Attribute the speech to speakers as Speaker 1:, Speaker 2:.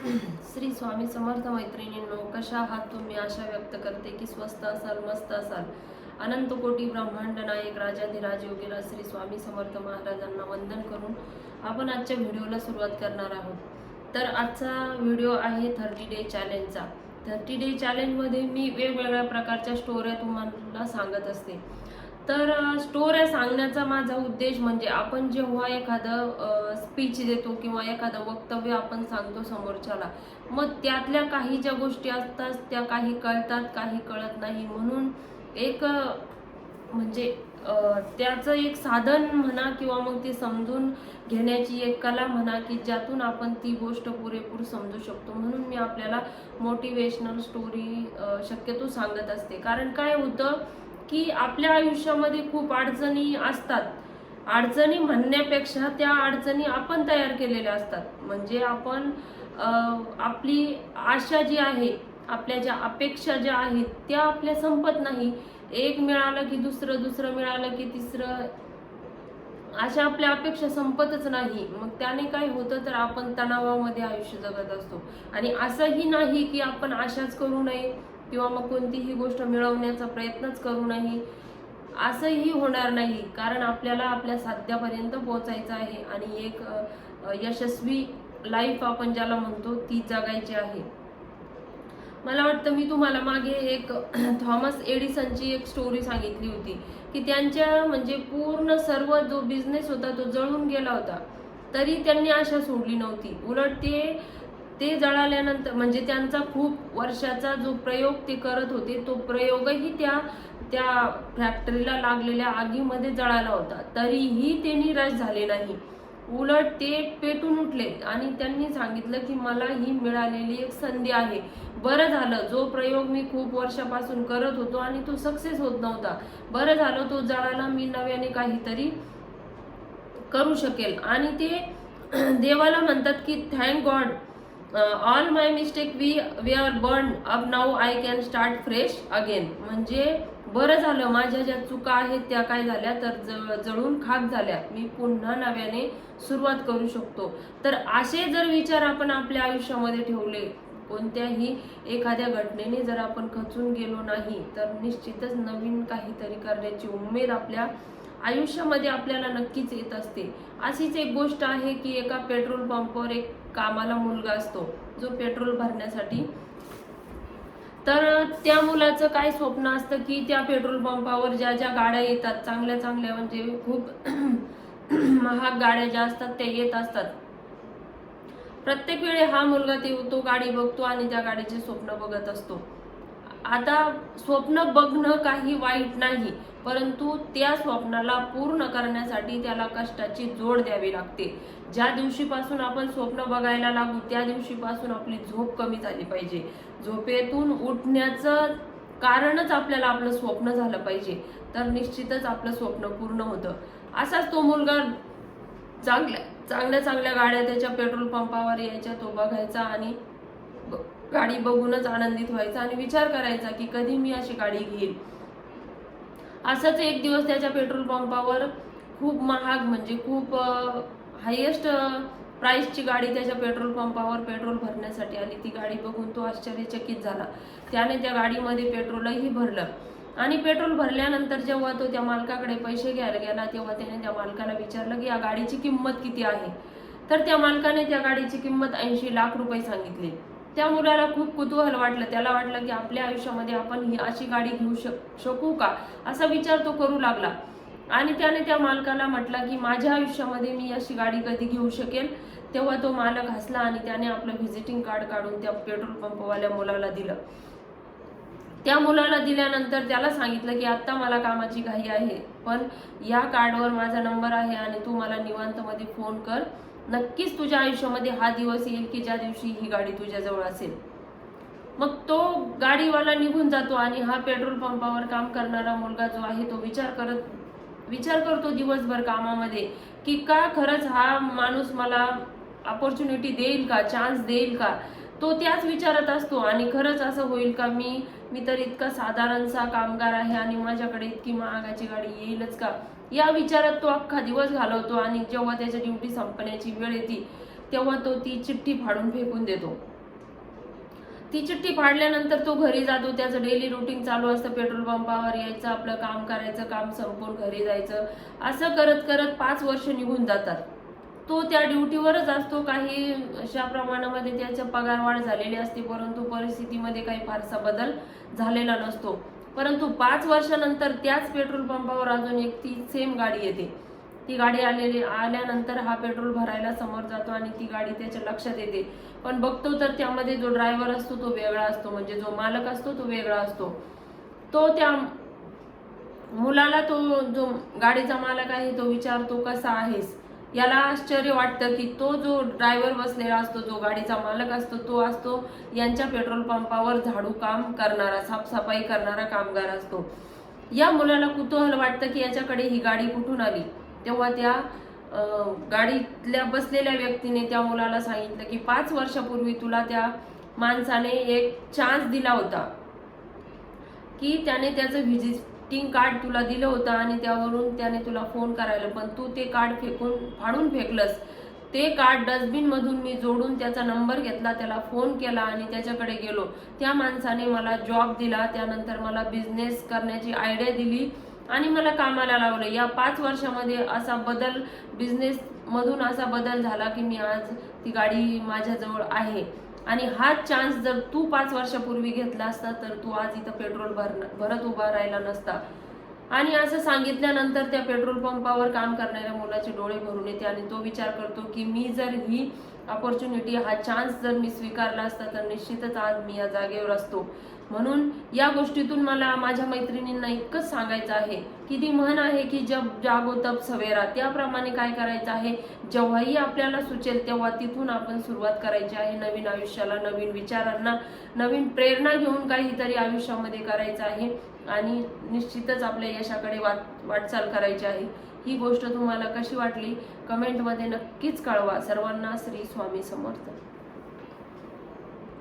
Speaker 1: श्री स्वामी समर्थ मैत्रिणींनो, कशा आहात तुम्ही? आशा व्यक्त करते की स्वस्त असाल, मस्त असाल. अनंत कोटी ब्रह्मांड नायक राजाधिराज योगीराज श्री स्वामी समर्थ महाराजांना वंदन करून आपण आजच्या व्हिडिओला सुरुवात करणार आहोत. तर आजचा व्हिडिओ आहे 30 डे चॅलेंजचा. 30 डे चॅलेंजमध्ये मी वेगवेगळ्या प्रकारच्या स्टोऱ्या तुम्हाला सांगत असते. तर स्टोऱ्या सांगण्याचा माझा उद्देश म्हणजे आपण जेव्हा एखादं स्पीच देतो किंवा एखादं वक्तव्य आपण सांगतो समोरच्याला, मग त्यातल्या काही ज्या गोष्टी असतात त्या काही कळतात, काही कळत नाही. म्हणून एक म्हणजे त्याचं एक साधन म्हणा किंवा मग ते समजून घेण्याची एक कला म्हणा की ज्यातून आपण ती गोष्ट पुरेपूर समजू शकतो. म्हणून मी आपल्याला मोटिवेशनल स्टोरी शक्यतो सांगत असते. कारण काय होतं की आपल्या आयुष्यामध्ये खूप अडचणी असतात. अडचणी म्हणण्यापेक्षा त्या अडचणी आपण तयार केलेल्या असतात. म्हणजे आपण आपली आशा जी आहे, आपल्या ज्या अपेक्षा ज्या आहेत त्या आपल्या संपत नाही. एक मिळालं की दुसरं, दुसरं मिळालं की तिसरं, अशा आपल्या अपेक्षा संपतच नाही. मग त्याने काय होतं तर आपण तणावामध्ये आयुष्य जगत असतो. आणि असंही नाही की आपण आशाच करू नये किंवा मग कोणतीही गोष्ट मिळवण्याचा प्रयत्नच करू नये, असंही होणार नाही. कारण आपल्याला आपल्या साध्यापर्यंत पोहोचायचं आहे आणि एक यशस्वी लाईफ आपण ज्याला म्हणतो ती जगायची आहे. मला वाटतं मी तुम्हाला मागे एक थॉमस एडिसनची एक स्टोरी सांगितली होती की त्यांच्या म्हणजे पूर्ण सर्व जो बिझनेस होता तो जळून गेला होता, तरी त्यांनी आशा सोडली नव्हती. उलट ते जळाल्यानंतर म्हणजे त्यांचा खूप वर्षाचा जो प्रयोग ते करत होते तो प्रयोगही त्या त्या फॅक्टरीला लागलेल्या आगीमध्ये जळाला होता, तरीही ते निराश झाले नाही. उलट ते पेटून उठले आणि त्यांनी सांगितलं की मला ही मिळालेली एक संधी आहे. बरं झालं जो प्रयोग मी खूप वर्षापासून करत होतो आणि तो सक्सेस होत नव्हता, बरं झालं तो जळाला, मी नव्याने काहीतरी करू शकेल. आणि ते देवाला म्हणतात की thank god, all my mistake we are burn up, now I can start fresh again. म्हणजे बरं झालं माझ्या ज्या चुका आहेत त्या काय झाल्या तर जळून खाक झाल्या, मी पुन्हा नव्याने सुरुवात करू शकतो. तर असे जर विचार आपण आपल्या आयुष्यामध्ये ठेवले, कोणत्याही एखाद्या घटनेने जर आपण खचून गेलो नाही, तर निश्चितच नवीन काहीतरी करण्याची उमेद आपल्या आयुष्यामध्ये आपल्याला नक्कीच येत असते. अशीच एक गोष्ट आहे की एका पेट्रोल पंपावर एक कामाला मुलगा असतो जो पेट्रोल भरण्यासाठी, तर त्या मुलाचं काय स्वप्न असतं की त्या पेट्रोल पंपावर ज्या ज्या गाड्या येतात, चांगल्या चांगल्या म्हणजे खूप महाग गाड्या ज्या असतात त्या येत असतात. प्रत्येक वेळी हा मुलगा तो गाडी बघतो आणि त्या गाडीचे स्वप्न बघत असतो. आता स्वप्न बघणं काही वाईट नाही, परंतु त्या स्वप्नाला पूर्ण करण्यासाठी त्याला कष्टाची जोड द्यावी लागते. ज्या दिवशीपासून आपण स्वप्न बघायला लागू त्या दिवशीपासून आपली झोप कमी झाली पाहिजे. झोपेतून उठण्याचं कारणच आपल्याला आपलं स्वप्न झालं पाहिजे, तर निश्चितच आपलं स्वप्न पूर्ण होतं. असाच तो मुलगा चांगल्या चांगल्या चांगल्या गाड्या त्याच्या पेट्रोल पंपावर यायच्या, तो बघायचा आणि गाडी बघूनच आनंदित व्हायचा आणि विचार करायचा की कधी मी अशी गाडी घेईल. असंच एक दिवस त्याच्या पेट्रोल पंपावर खूप महाग म्हणजे खूप हायेस्ट प्राइसची गाडी त्याच्या पेट्रोल पंपावर पेट्रोल भरण्यासाठी आली. ती गाडी बघून तो आश्चर्यचकित झाला. त्याने त्या गाडीमध्ये पेट्रोलही भरलं आणि पेट्रोल भरल्यानंतर जेव्हा तो त्या मालकाकडे पैसे घ्यायला गेला तेव्हा त्याने त्या मालकाला विचारलं की या गाडीची किंमत किती आहे. तर त्या मालकाने त्या गाडीची किंमत 80 लाख रुपये सांगितली. त्या मुलाला खूप कुतूहल वाटलं. त्याला वाटलं की आपल्या आयुष्यामध्ये आपण ही अशी गाडी घेऊ शकू का, असा विचार तो करू लागला. आणि त्याने त्या मालकाला म्हटलं की माझ्या आयुष्यामध्ये मी अशी गाडी कधी घेऊ शकेल. तेव्हा तो मालक हसला आणि त्याने आपलं व्हिजिटिंग कार्ड काढून त्या पेट्रोल पंपवाल्या मुलाला दिलं. त्या मुलाला दिल्यानंतर त्याला सांगितलं की आता मला कामाची घाई आहे, पण या कार्डवर माझा नंबर आहे आणि तू मला निवांतमध्ये फोन कर. नक्कीच तुझ्या आयुष्यामध्ये हा दिवस येईल की ज्या दिवशी ही गाडी तुझ्याजवळ असेल. मग तो गाडीवाला निघून जातो आणि हा पेट्रोल पंपावर काम करणारा मुलगा जो आहे तो विचार करतो दिवसभर कामामध्ये की का खरंच हा माणूस मला अपॉर्च्युनिटी देईल का, चान्स देईल का. तो त्याच विचारत असतो आणि खरंच असं होईल का, मी तर इतका साधारणसा कामगार आहे आणि माझ्याकडे इतकी महागाची गाडी येईलच का, या विचारात तो अख्खा दिवस घालवतो. आणि जेव्हा त्याची ड्युटी संपण्याची वेळ येते तेव्हा तो ती चिठ्ठी फाडून फेकून देतो. ती चिठ्ठी फाडल्यानंतर तो घरी जातो, त्याचं डेली रुटीन चालू असतं, पेट्रोल पंपावर यायचं, आपलं काम करायचं, काम संपवून घरी जायचं, असं करत करत 5 वर्ष निघून जातात. तो त्या ड्युटीवरच असतो. काही अशा प्रमाणामध्ये त्याच्या पगारवाढ झालेली असते, परंतु परिस्थितीमध्ये काही फारसा बदल झालेला नसतो. परंतु 5 वर्षानंतर त्याच पेट्रोल पंपावर अजून एक ती सेम गाडी येते. ती गाडी आल्यानंतर हा पेट्रोल भरायला समोर जातो आणि ती गाडी त्याच्या लक्षात येते. पण बघतो तर त्यामध्ये जो ड्रायव्हर असतो तो वेगळा असतो, म्हणजे जो मालक असतो तो वेगळा असतो. तो त्या मुलाला, तो जो गाडीचा मालक आहे तो विचारतो, कसा आहेस? याला आश्चर्य वाटतं की तो जो ड्रायव्हर बसलेला असतो, जो गाडीचा मालक असतो, तो असतो यांच्या पेट्रोल पंपावर झाडू काम करणारा, साफसफाई करणारा कामगार असतो. या मुलाला कुतूहल वाटतं की याच्याकडे ही गाडी कुठून आली. तेव्हा त्या गाडीतल्या बसलेल्या व्यक्तीने त्या मुलाला सांगितलं की 5 वर्षापूर्वी तुला त्या माणसाने एक चान्स दिला होता, की त्याने त्याचं व्हिजिटिंग कार्ड तुला दिलं होतं आणि त्यावरून त्याने तुला फोन करायला, पण तू ते कार्ड फाडून फेकलंस. ते कार्ड डस्टबिन मधून मी जोडून त्याचा नंबर घेतला, त्याला फोन केला आणि त्याच्याकडे गेलो. त्या माणसाने मला जॉब दिला, त्यानंतर मला बिझनेस करण्याची आयडिया दिली आणि मला कामाला लावलं. या 5 वर्षामध्ये असा बदल, बिझनेस मधून असा बदल झाला की मी आज ती गाडी माझ्याजवळ आहे. आणि हाच चान्स जर तू 5 वर्षापूर्वी घेतला असता तर तू आज इथं पेट्रोल भरत उभा राहिला नसता. आणि असं सांगितल्यानंतर त्या पेट्रोल पंपावर काम करणाऱ्या मुलाचे डोळे भरून येते आणि तो विचार करतो की मी जर ही अपॉर्च्युनिटी, हा चान्स जर मी स्वीकारला असता तर निश्चितच आज मी या जागेवर असतो. म्हणून या गोष्टीतून मला माझ्या मैत्रिणींना इतकंच सांगायचं आहे की ती म्हण आहे की जब जागो तब सवेरा, त्याप्रमाणे काय करायचं आहे, जेव्हाही आपल्याला सुचेल तेव्हा तिथून आपण सुरुवात करायची आहे. नवीन आयुष्याला, नवीन विचारांना, नवीन प्रेरणा घेऊन काहीतरी आयुष्यामध्ये करायचं आहे आणि निश्चितच आपल्या यशाकडे वाटचाल करायची आहे. ही गोष्ट तुम्हाला कशी वाटली कमेंटमध्ये नक्कीच कळवा. सर्वांना श्री स्वामी समर्थ.